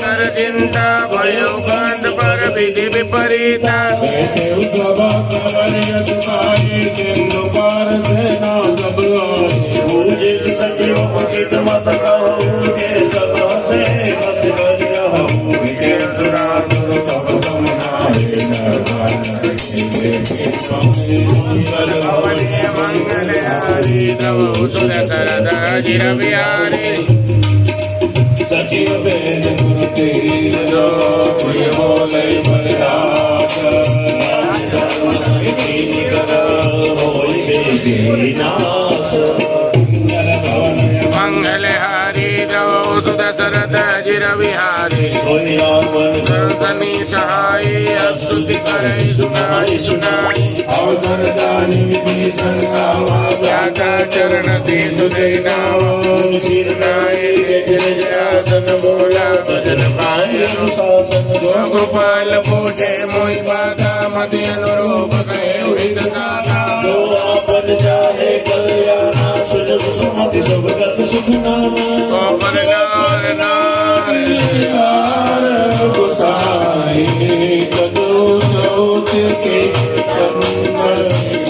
कर चिंता भयो कांत पर विधि विपरीता सचिव पतित मत कहो के सदा से मत मंगल हरि तव सुर सरदा गिर बिहारी सचिव बेन गुरु तेज जो कोई बोले बलराज नाश मंगल हरि तव सुर सरदा गिर बिहारी धनी सहाय स्तुति करे सुनाई सुनाई अवसर दानी व्याका चरण सीधु देनावा शीर्णाए आसन बोला भजन पाए अनुशासन गोपाल पूजे मोहि बाधा मति अनुरूप कहे हित दाता जो आपन चाहे कल्याणा सुन सुमति सब गत सुख नामा गोपन नार नार गुसाई कदो जोत के चंद्र